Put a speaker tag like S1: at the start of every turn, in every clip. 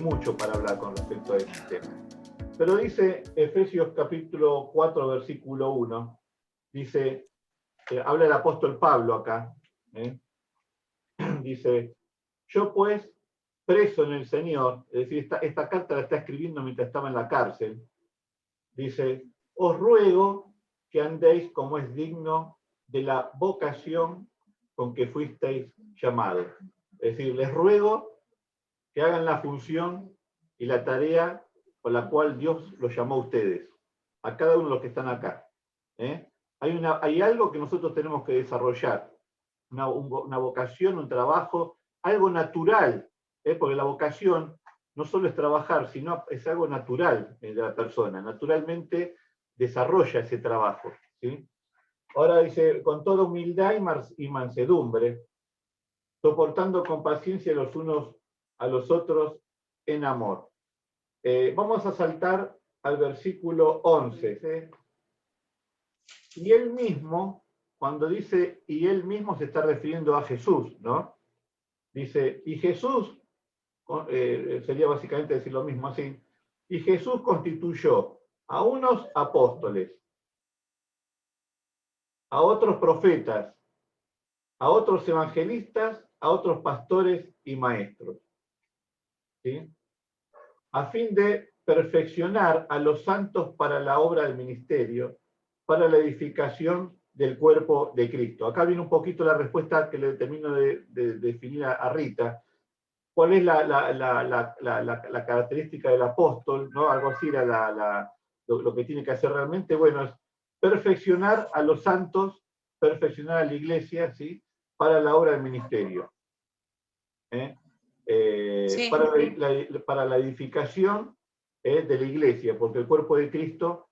S1: mucho para hablar con respecto a este tema. Pero dice Efesios capítulo 4, versículo 1, dice, habla el apóstol Pablo acá, dice, yo pues, preso en el Señor, es decir, esta carta la está escribiendo mientras estaba en la cárcel, dice, os ruego que andéis como es digno de la vocación con que fuisteis llamados. Es decir, les ruego que hagan la función y la tarea por la cual Dios los llamó a ustedes, a cada uno de los que están acá. Hay algo que nosotros tenemos que desarrollar, una vocación, un trabajo, algo natural, porque la vocación no solo es trabajar, sino es algo natural de la persona, naturalmente desarrolla ese trabajo. ¿Sí? Ahora dice, con toda humildad y mansedumbre, soportando con paciencia los unos a los otros en amor. Vamos a saltar al versículo 11. Y él mismo, cuando dice y él mismo, se está refiriendo a Jesús, ¿no? Dice, y Jesús, sería básicamente decir lo mismo así, y Jesús constituyó a unos apóstoles, a otros profetas, a otros evangelistas, a otros pastores y maestros, ¿sí? A fin de perfeccionar a los santos para la obra del ministerio, para la edificación del cuerpo de Cristo. Acá viene un poquito la respuesta que le termino de definir a Rita. ¿Cuál es la característica del apóstol? ¿No? Algo así era lo que tiene que hacer realmente. Bueno, es perfeccionar a los santos, perfeccionar a la iglesia, ¿sí? Para la obra del ministerio. Sí. Para la edificación de la iglesia, porque el cuerpo de Cristo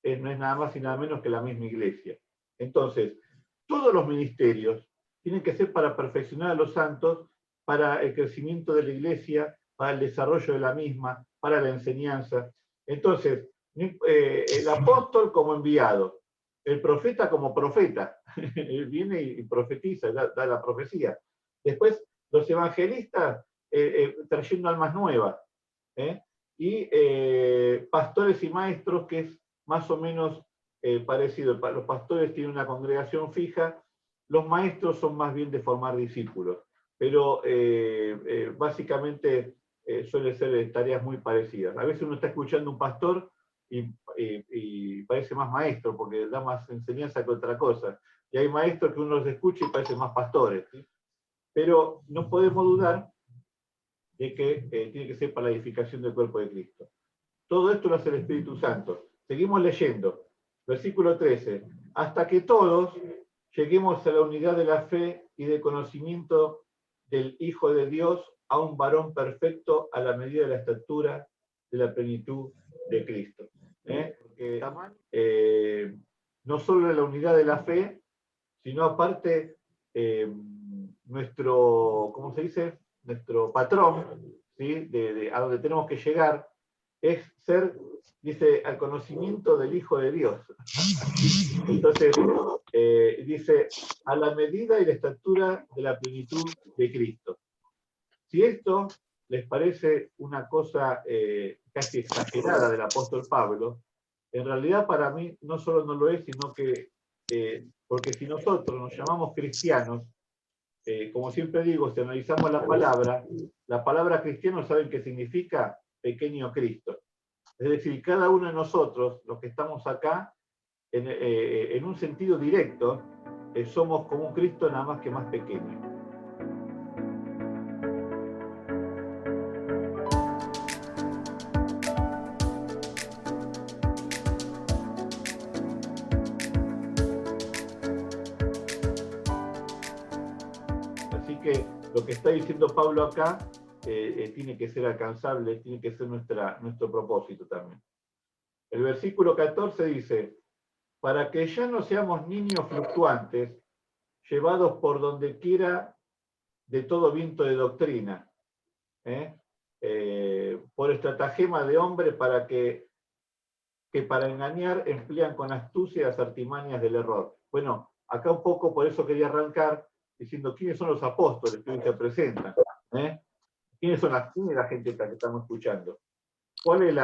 S1: no es nada más y nada menos que la misma iglesia. Entonces, todos los ministerios tienen que ser para perfeccionar a los santos, para el crecimiento de la iglesia, para el desarrollo de la misma, para la enseñanza. Entonces, el apóstol como enviado, el profeta como profeta, él viene y profetiza, da la profecía. Después, los evangelistas trayendo almas nuevas, y pastores y maestros, que es más o menos parecido. Los pastores tienen una congregación fija, los maestros son más bien de formar discípulos, pero básicamente suelen ser tareas muy parecidas. A veces uno está escuchando un pastor y parece más maestro, porque da más enseñanza que otra cosa. Y hay maestros que uno los escucha y parecen más pastores, ¿sí? Pero no podemos dudar de que tiene que ser para la edificación del cuerpo de Cristo. Todo esto lo hace el Espíritu Santo. Seguimos leyendo. Versículo 13. Hasta que todos lleguemos a la unidad de la fe y de conocimiento del Hijo de Dios, a un varón perfecto a la medida de la estatura de la plenitud de Cristo. Porque no solo la unidad de la fe, sino aparte nuestro, ¿cómo se dice? Nuestro patrón, ¿sí? A donde tenemos que llegar es ser, dice, al conocimiento del Hijo de Dios. Entonces, dice, a la medida y la estatura de la plenitud de Cristo. Si esto les parece una cosa casi exagerada del apóstol Pablo, en realidad para mí no solo no lo es, sino que, porque si nosotros nos llamamos cristianos, como siempre digo, si analizamos la palabra cristiano, ¿saben qué significa? Pequeño Cristo. Es decir, cada uno de nosotros, los que estamos acá, en un sentido directo, somos como un Cristo nada más que más pequeño. Así que lo que está diciendo Pablo acá tiene que ser alcanzable, tiene que ser nuestro propósito también. El versículo 14 dice, para que ya no seamos niños fluctuantes, llevados por donde quiera de todo viento de doctrina, por estratagema de hombre para que para engañar emplean con astucia las artimañas del error. Bueno, acá un poco por eso quería arrancar diciendo quiénes son los apóstoles que hoy se presentan. ¿Quién es la gente que estamos escuchando? ¿Cuál es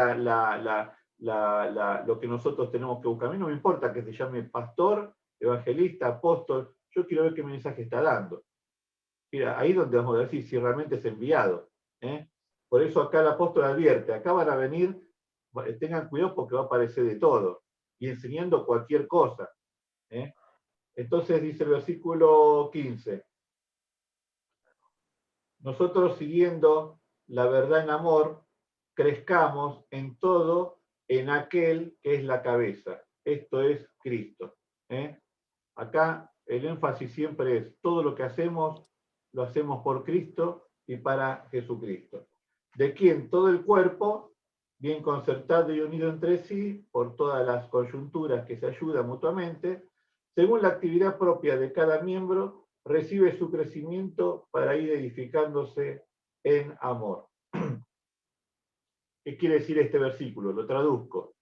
S1: lo que nosotros tenemos que buscar? A mí no me importa que se llame pastor, evangelista, apóstol, yo quiero ver qué mensaje está dando. Mira, ahí es donde vamos a decir si realmente es enviado. ¿eh? Por eso acá el apóstol advierte, acá van a venir, tengan cuidado porque va a aparecer de todo, y enseñando cualquier cosa. ¿eh? Entonces dice el versículo 15, nosotros siguiendo la verdad en amor, crezcamos en todo en aquel que es la cabeza. Esto es Cristo. ¿eh? Acá el énfasis siempre es todo lo que hacemos, lo hacemos por Cristo y para Jesucristo. De quien todo el cuerpo, bien concertado y unido entre sí, por todas las coyunturas que se ayudan mutuamente, según la actividad propia de cada miembro, recibe su crecimiento para ir edificándose en amor. ¿Qué quiere decir este versículo? Lo traduzco.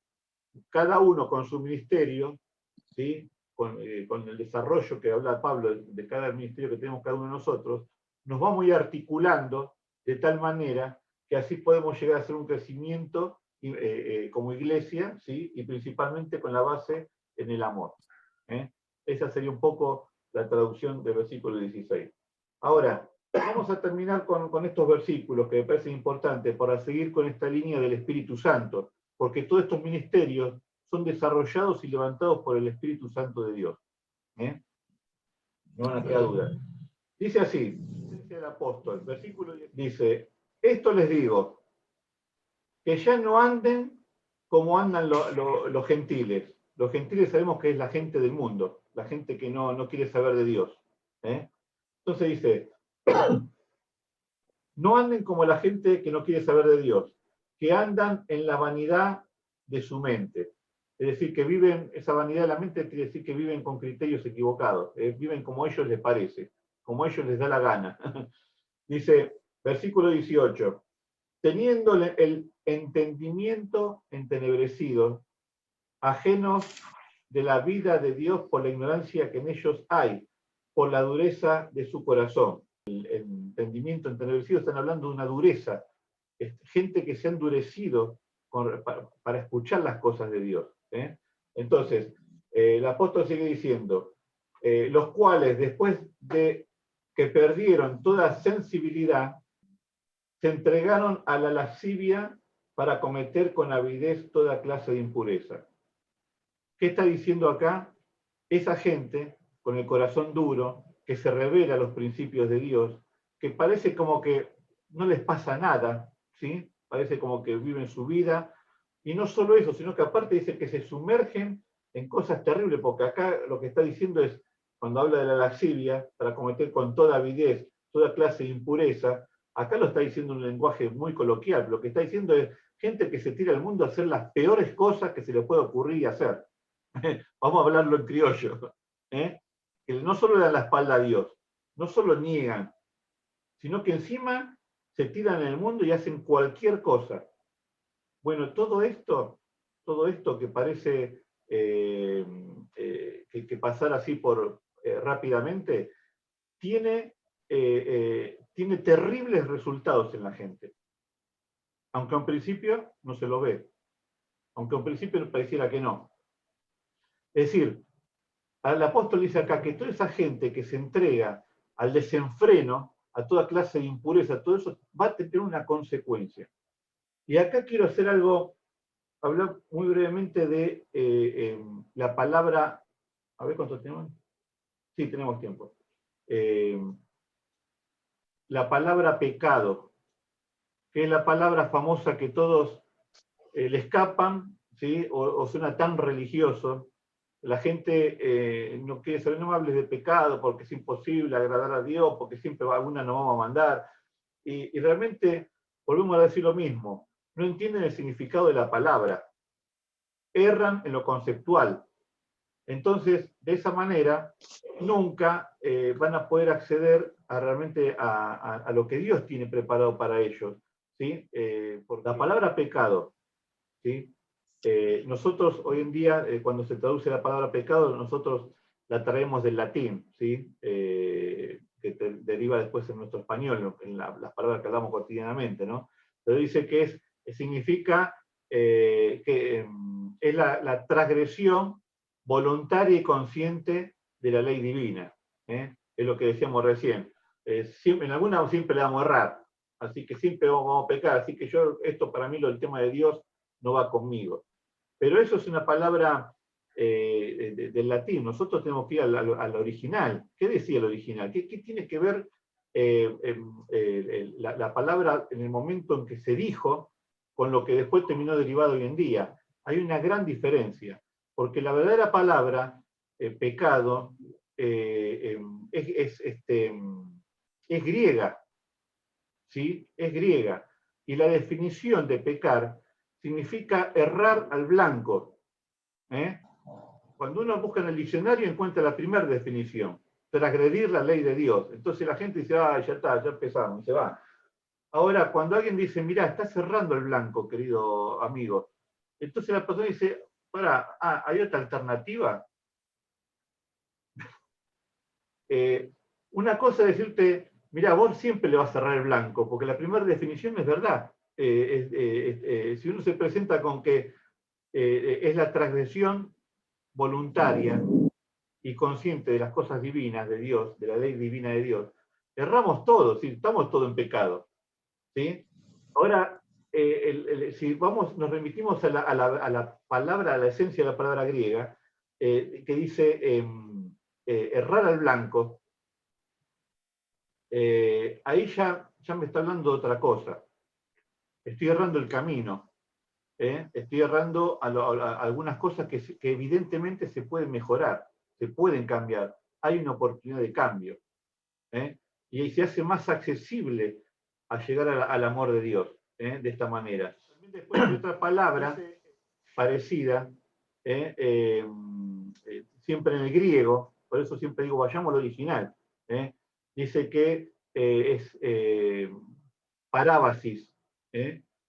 S1: Cada uno con su ministerio, ¿sí? con el desarrollo que habla Pablo de cada ministerio que tenemos cada uno de nosotros, nos vamos a ir articulando de tal manera que así podemos llegar a hacer un crecimiento como iglesia, ¿sí? Y principalmente con la base en el amor. ¿eh? Esa sería un poco la traducción del versículo 16. Ahora, vamos a terminar con estos versículos que me parecen importantes para seguir con esta línea del Espíritu Santo, porque todos estos ministerios son desarrollados y levantados por el Espíritu Santo de Dios. ¿eh? No van a quedar dudas. Dice así, dice el apóstol, versículo 10, dice, esto les digo, que ya no anden como andan los gentiles. Los gentiles sabemos que es la gente del mundo, la gente que no quiere saber de Dios. ¿eh? Entonces dice, no anden como la gente que no quiere saber de Dios, que andan en la vanidad de su mente. Es decir, que viven, esa vanidad de la mente quiere decir que viven con criterios equivocados, viven como a ellos les parece, como a ellos les da la gana. Dice, versículo 18, teniendo el entendimiento entenebrecido, ajenos de la vida de Dios por la ignorancia que en ellos hay, por la dureza de su corazón. El entendimiento entenebrecido, están hablando de una dureza, gente que se ha endurecido para escuchar las cosas de Dios. ¿eh? Entonces, el apóstol sigue diciendo, los cuales después de que perdieron toda sensibilidad, se entregaron a la lascivia para cometer con avidez toda clase de impureza. ¿Qué está diciendo acá? Esa gente con el corazón duro, que se revela a los principios de Dios, que parece como que no les pasa nada, ¿sí? Parece como que viven su vida, y no solo eso, sino que aparte dice que se sumergen en cosas terribles, porque acá lo que está diciendo es, cuando habla de la lascivia, para cometer con toda avidez, toda clase de impureza, acá lo está diciendo en un lenguaje muy coloquial, lo que está diciendo es gente que se tira al mundo a hacer las peores cosas que se le puede ocurrir y hacer. Vamos a hablarlo en criollo. ¿eh? Que no solo le dan la espalda a Dios, no solo niegan, sino que encima se tiran en el mundo y hacen cualquier cosa. Bueno, todo esto que parece que pasar así por rápidamente, tiene terribles resultados en la gente. Aunque en principio no se lo ve. Aunque en principio pareciera que no. Es decir, el apóstol dice acá que toda esa gente que se entrega al desenfreno, a toda clase de impureza, todo eso va a tener una consecuencia. Y acá quiero hacer algo, hablar muy brevemente de la palabra, a ver cuánto tenemos. Sí, tenemos tiempo. La palabra pecado, que es la palabra famosa que todos le escapan, ¿sí? o suena tan religioso. La gente no quiere saber, no me hables de pecado porque es imposible agradar a Dios, porque siempre alguna nos vamos a mandar. Y realmente volvemos a decir lo mismo, no entienden el significado de la palabra, erran en lo conceptual. Entonces, de esa manera, nunca van a poder acceder realmente a lo que Dios tiene preparado para ellos. ¿sí? Por la palabra pecado, ¿sí? Nosotros hoy en día, cuando se traduce la palabra pecado, nosotros la traemos del latín, ¿sí? deriva después en nuestro español, en las palabras que hablamos cotidianamente, ¿no? Pero dice que significa que es la transgresión voluntaria y consciente de la ley divina. Es lo que decíamos recién. En alguna siempre le vamos a errar, así que siempre vamos a pecar, así que esto para mí, el tema de Dios, no va conmigo. Pero eso es una palabra del latín. Nosotros tenemos que ir al original. ¿Qué decía el original? ¿Qué tiene que ver la palabra en el momento en que se dijo con lo que después terminó derivado hoy en día? Hay una gran diferencia, porque la verdadera palabra, pecado, es griega, ¿sí? Es griega. Y la definición de pecar significa errar al blanco. Cuando uno busca en el diccionario encuentra la primera definición: transgredir la ley de Dios. Entonces la gente dice, ya está, ya empezamos, y se va. Ahora, cuando alguien dice, mirá, está cerrando el blanco, querido amigo, entonces la persona dice, ¿hay otra alternativa? Una cosa es decirte, mirá, vos siempre le vas a cerrar el blanco, porque la primera definición es verdad. Si uno se presenta con que es la transgresión voluntaria y consciente de las cosas divinas de Dios, de la ley divina de Dios, erramos todos, ¿sí? Estamos todos en pecado, ¿sí? Ahora, si nos remitimos a la palabra, a la esencia de la palabra griega, que dice errar al blanco, ahí ya me está hablando de otra cosa. Estoy errando el camino. Estoy errando a algunas cosas que evidentemente se pueden mejorar, se pueden cambiar. Hay una oportunidad de cambio. Y ahí se hace más accesible a llegar al amor de Dios, de esta manera. También después hay otra palabra parecida, siempre en el griego, por eso siempre digo, vayamos al original. Dice que es parábasis.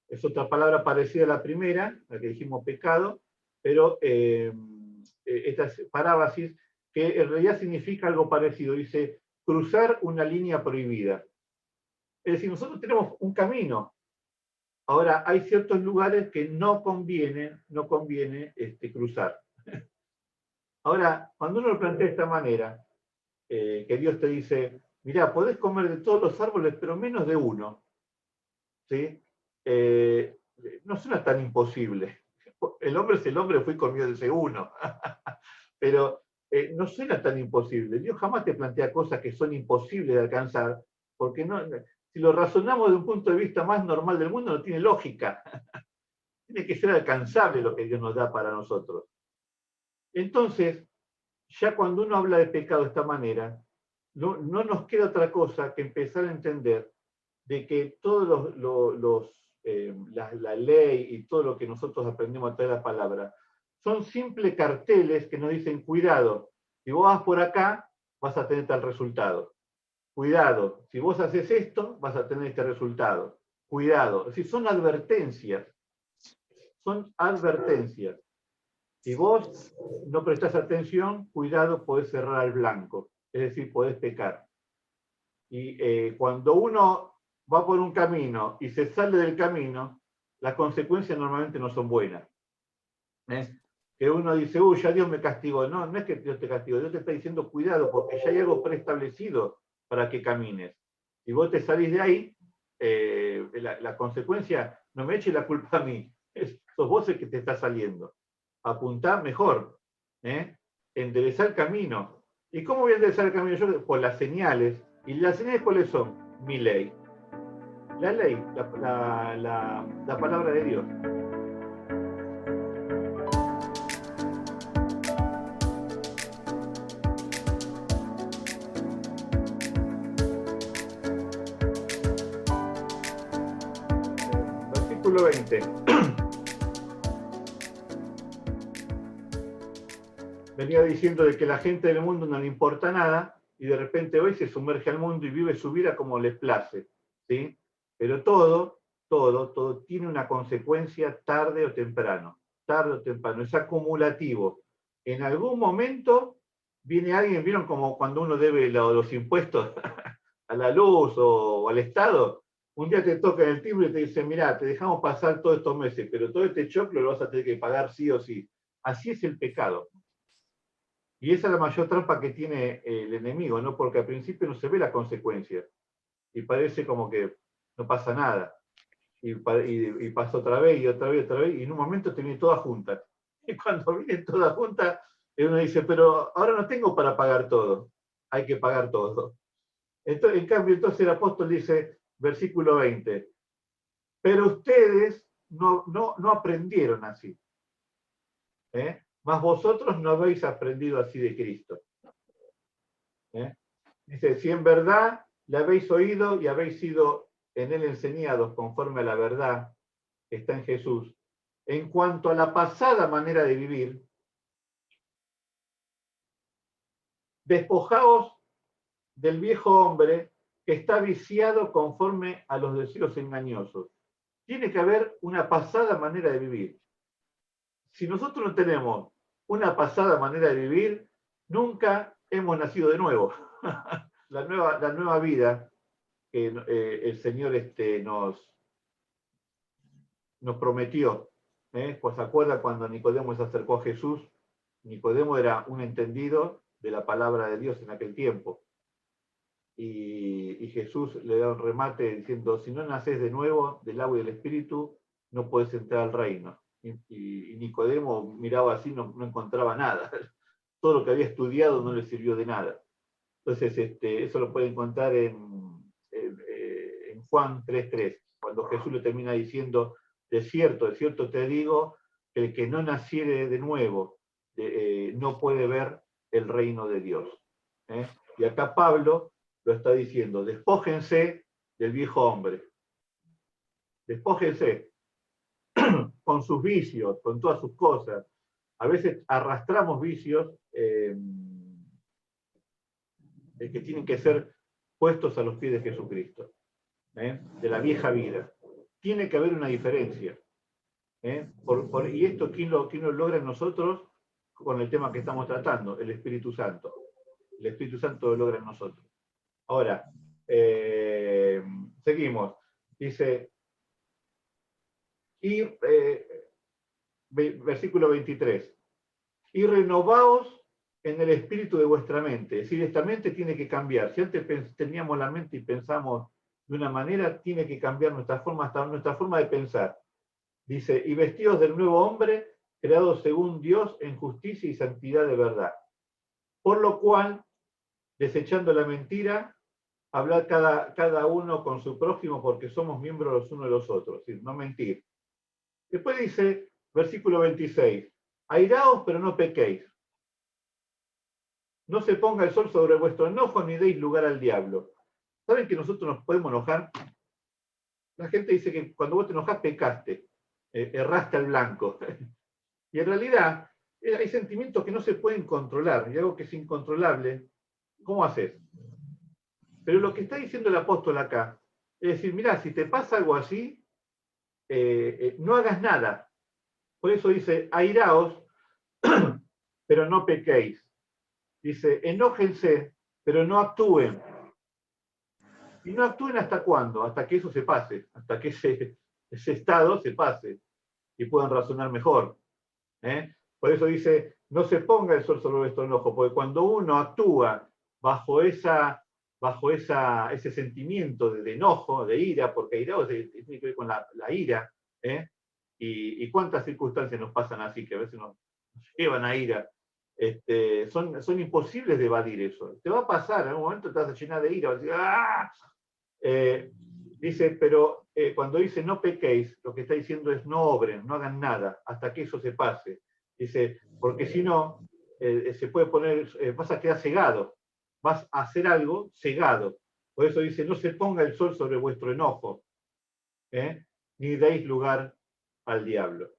S1: Es otra palabra parecida a la primera, la que dijimos pecado, pero esta es parábasis, que en realidad significa algo parecido. Dice, cruzar una línea prohibida. Es decir, nosotros tenemos un camino. Ahora, hay ciertos lugares que no conviene cruzar. Ahora, cuando uno lo plantea de esta manera, que Dios te dice, mirá, podés comer de todos los árboles, pero menos de uno, ¿sí? No suena tan imposible. El hombre es el hombre, fue y comió de ese uno. Pero no suena tan imposible. Dios jamás te plantea cosas que son imposibles de alcanzar, porque no, si lo razonamos desde un punto de vista más normal del mundo, no tiene lógica. Tiene que ser alcanzable lo que Dios nos da para nosotros. Entonces, ya cuando uno habla de pecado de esta manera, no nos queda otra cosa que empezar a entender de que todos la ley y todo lo que nosotros aprendemos a través de la palabra son simples carteles que nos dicen, cuidado, si vos vas por acá, vas a tener tal resultado. Cuidado, si vos haces esto, vas a tener este resultado. Cuidado, es decir, son advertencias. Son advertencias. Si vos no prestás atención, cuidado, podés cerrar al blanco. Es decir, podés pecar. Y cuando uno va por un camino y se sale del camino, las consecuencias normalmente no son buenas. Que uno dice, ya Dios me castigó. No, no es que Dios te castigó, Dios te está diciendo cuidado, porque ya hay algo preestablecido para que camines. Si vos te salís de ahí, la consecuencia, no me eches la culpa a mí, sos vos el que te está saliendo. Apuntá mejor, enderezar el camino. ¿Y cómo voy a enderezar el camino? Yo, por las señales. ¿Y las señales cuáles son? Mi ley. La ley, la palabra de Dios. Versículo 20. Venía diciendo de que la gente del mundo no le importa nada y de repente hoy se sumerge al mundo y vive su vida como les place, ¿sí? Pero todo tiene una consecuencia tarde o temprano, es acumulativo. En algún momento viene alguien, ¿vieron como cuando uno debe los impuestos? a la luz o al Estado, un día te tocan el timbre y te dicen, mirá, te dejamos pasar todos estos meses, pero todo este choclo lo vas a tener que pagar sí o sí. Así es el pecado. Y esa es la mayor trampa que tiene el enemigo, ¿no? Porque al principio no se ve la consecuencia y parece como que no pasa nada. Y pasa otra vez y otra vez y otra vez, y en un momento te viene toda junta. Y cuando viene toda junta, uno dice, pero ahora no tengo para pagar todo. Hay que pagar todo. Entonces, en cambio, entonces el apóstol dice, versículo 20, pero ustedes no aprendieron así. Mas vosotros no habéis aprendido así de Cristo. Dice, si en verdad le habéis oído y habéis sido en él enseñados conforme a la verdad que está en Jesús, en cuanto a la pasada manera de vivir, despojaos del viejo hombre que está viciado conforme a los deseos engañosos. Tiene que haber una pasada manera de vivir. Si nosotros no tenemos una pasada manera de vivir, nunca hemos nacido de nuevo. la nueva vida que el Señor nos prometió. Pues se acuerda cuando Nicodemo se acercó a Jesús. Nicodemo era un entendido de la palabra de Dios en aquel tiempo. Y Jesús le da un remate diciendo, si no naces de nuevo del agua y del Espíritu, no puedes entrar al reino. Y Nicodemo miraba así, no encontraba nada. Todo lo que había estudiado no le sirvió de nada. Entonces, eso lo pueden encontrar en Juan 3:3, cuando Jesús le termina diciendo, de cierto te digo, el que no naciere de nuevo no puede ver el reino de Dios. Y acá Pablo lo está diciendo, despójense del viejo hombre. Despójense con sus vicios, con todas sus cosas. A veces arrastramos vicios que tienen que ser puestos a los pies de Jesucristo, de la vieja vida. Tiene que haber una diferencia. Y esto, ¿quién lo logra en nosotros? Con el tema que estamos tratando, el Espíritu Santo. El Espíritu Santo lo logra en nosotros. Ahora, seguimos. Dice, versículo 23, y renovaos en el espíritu de vuestra mente. Es decir, esta mente tiene que cambiar. Si antes teníamos la mente y pensamos de una manera, tiene que cambiar nuestra forma, hasta nuestra forma de pensar. Dice, y vestidos del nuevo hombre, creado según Dios en justicia y santidad de verdad. Por lo cual, desechando la mentira, hablar cada uno con su prójimo, porque somos miembros los unos de los otros. Es decir, no mentir. Después dice, versículo 26, airaos, pero no pequéis. No se ponga el sol sobre vuestro enojo, ni deis lugar al diablo. ¿Saben que nosotros nos podemos enojar? La gente dice que cuando vos te enojás, pecaste, erraste al blanco. Y en realidad, hay sentimientos que no se pueden controlar, y algo que es incontrolable, ¿cómo haces? Pero lo que está diciendo el apóstol acá, es decir, mirá, si te pasa algo así, no hagas nada. Por eso dice, airaos, pero no pequéis. Dice, enójense, pero no actúen. Y no actúen hasta cuándo, hasta que eso se pase, hasta que ese estado se pase y puedan razonar mejor. Por eso dice, no se ponga el sol sobre vuestro enojo, porque cuando uno actúa bajo ese sentimiento de enojo, de ira, porque ira tiene que ver con la ira, y cuántas circunstancias nos pasan así, que a veces nos llevan a ira. Son imposibles de evadir eso. Te va a pasar, en algún momento te vas a llenar de ira, vas a decir, ¡ah! Dice, pero cuando dice no pequéis, lo que está diciendo es no obren, no hagan nada, hasta que eso se pase. Dice, porque si no, se puede poner, vas a quedar cegado, vas a hacer algo cegado. Por eso dice, no se ponga el sol sobre vuestro enojo, ni deis lugar al diablo.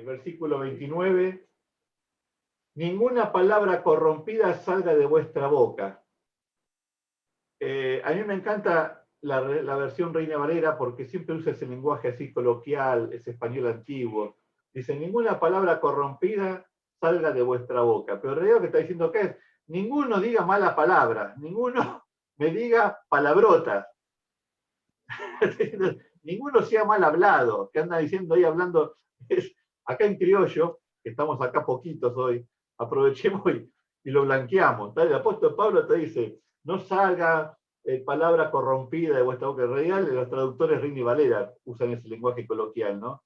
S1: Versículo 29, ninguna palabra corrompida salga de vuestra boca. A mí me encanta la versión Reina Valera porque siempre usa ese lenguaje así coloquial, ese español antiguo. Dice, ninguna palabra corrompida salga de vuestra boca. Pero en realidad lo que está diciendo acá es, ninguno diga mala palabra, ninguno me diga palabrotas. Ninguno sea mal hablado, que anda diciendo ahí hablando. Acá en criollo, que estamos acá poquitos hoy, aprovechemos y lo blanqueamos. El apóstol Pablo te dice, no salga palabra corrompida de vuestra boca. En realidad los traductores Reina y Valera usan ese lenguaje coloquial, ¿no?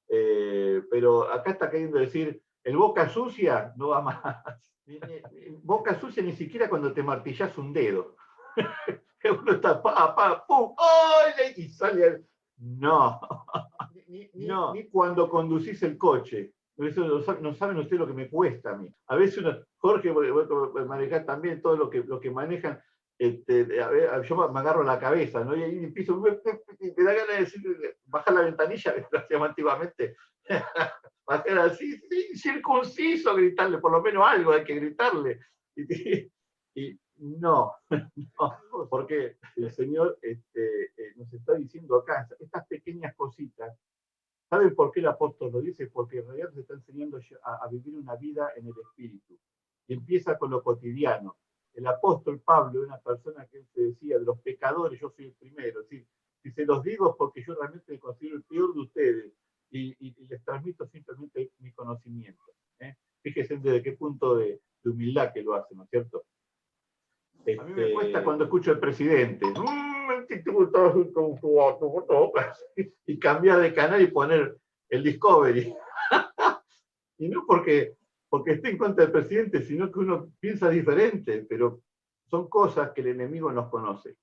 S1: Pero acá está queriendo decir, el boca sucia no va más. Boca sucia ni siquiera cuando te martillas un dedo. Uno está pum, ¡ay! Y sale. No. Ni cuando conducís el coche. Eso no saben ustedes lo que me cuesta a mí. A veces Jorge manejar también todo lo que manejan. Yo me agarro la cabeza, ¿no? Y ahí empiezo, me da ganas de decir, bajar la ventanilla, lo hacíamos antiguamente. Bajar así, sí, circunciso, gritarle, por lo menos algo hay que gritarle. Y no, porque el Señor nos está diciendo acá, estas pequeñas cositas. ¿Saben por qué el apóstol lo dice? Porque en realidad se está enseñando a vivir una vida en el Espíritu. Y empieza con lo cotidiano. El apóstol Pablo, una persona que se decía, de los pecadores, yo soy el primero. Es decir, si se los digo es porque yo realmente me considero el peor de ustedes y les transmito simplemente mi conocimiento. Fíjense desde qué punto de humildad que lo hacen, ¿no es cierto? A mí me cuesta cuando escucho al presidente. Y cambiar de canal y poner el Discovery. Y no porque esté en contra del presidente, sino que uno piensa diferente, pero son cosas que el enemigo nos conoce.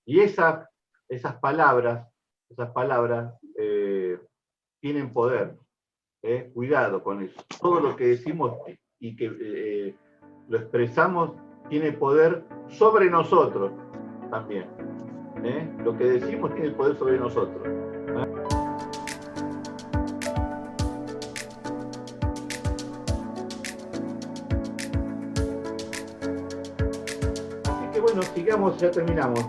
S1: Y esas palabras tienen poder. Cuidado con eso. Todo lo que decimos y que lo expresamos tiene poder sobre nosotros también. Lo que decimos tiene poder sobre nosotros. Así que bueno, sigamos, ya terminamos.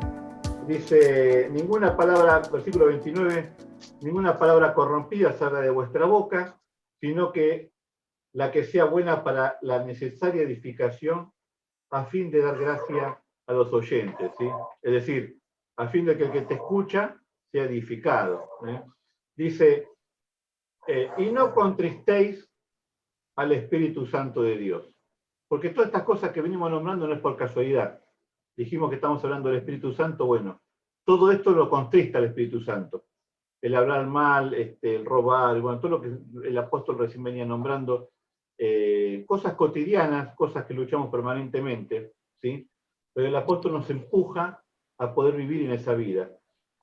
S1: Dice, ninguna palabra, versículo 29, ninguna palabra corrompida salga de vuestra boca, sino que la que sea buena para la necesaria edificación a fin de dar gracia a los oyentes, ¿sí? Es decir, a fin de que el que te escucha sea edificado. Dice, y no contristéis al Espíritu Santo de Dios. Porque todas estas cosas que venimos nombrando no es por casualidad. Dijimos que estamos hablando del Espíritu Santo, bueno, todo esto lo contrista al Espíritu Santo. El hablar mal, el robar, bueno, todo lo que el apóstol recién venía nombrando, cosas cotidianas, cosas que luchamos permanentemente, ¿sí? Pero el apóstol nos empuja a poder vivir en esa vida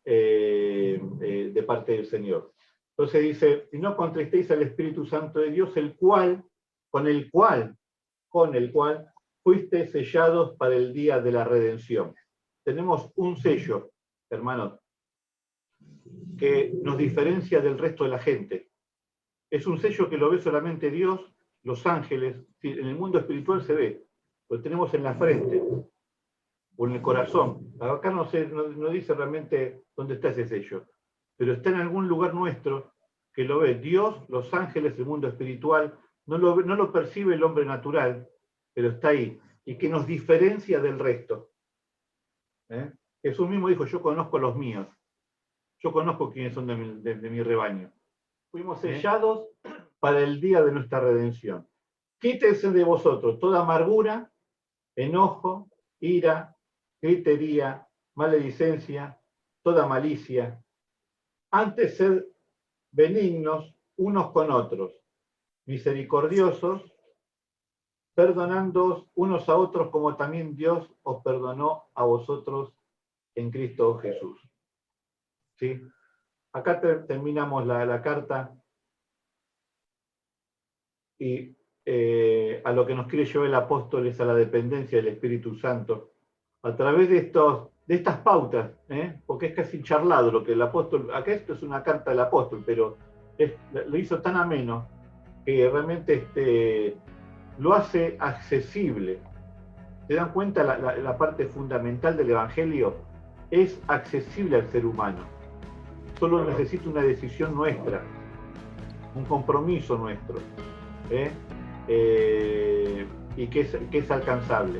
S1: de parte del Señor. Entonces dice, y no contristéis al Espíritu Santo de Dios, con el cual fuiste sellados para el día de la redención. Tenemos un sello, hermanos, que nos diferencia del resto de la gente. Es un sello que lo ve solamente Dios, los ángeles. En el mundo espiritual se ve, lo tenemos en la frente o en el corazón. Acá no dice realmente dónde está ese sello, pero está en algún lugar nuestro que lo ve Dios, los ángeles, el mundo espiritual. No lo percibe el hombre natural, pero está ahí, y que nos diferencia del resto. Jesús mismo dijo, yo conozco a los míos, yo conozco quiénes son de mi rebaño. Fuimos sellados para el día de nuestra redención. Quítense de vosotros toda amargura, enojo, ira, gritería, maledicencia, toda malicia. Antes sed benignos unos con otros, misericordiosos, perdonándoos unos a otros como también Dios os perdonó a vosotros en Cristo Jesús. ¿Sí? Acá terminamos la carta y a lo que nos quiere llevar el apóstol es a la dependencia del Espíritu Santo a través de estas pautas, porque es casi charlado lo que el apóstol, acá esto es una carta del apóstol, pero lo hizo tan ameno que realmente lo hace accesible. ¿Se dan cuenta? La parte fundamental del Evangelio es accesible al ser humano. Solo necesita una decisión nuestra, un compromiso nuestro, y que es alcanzable.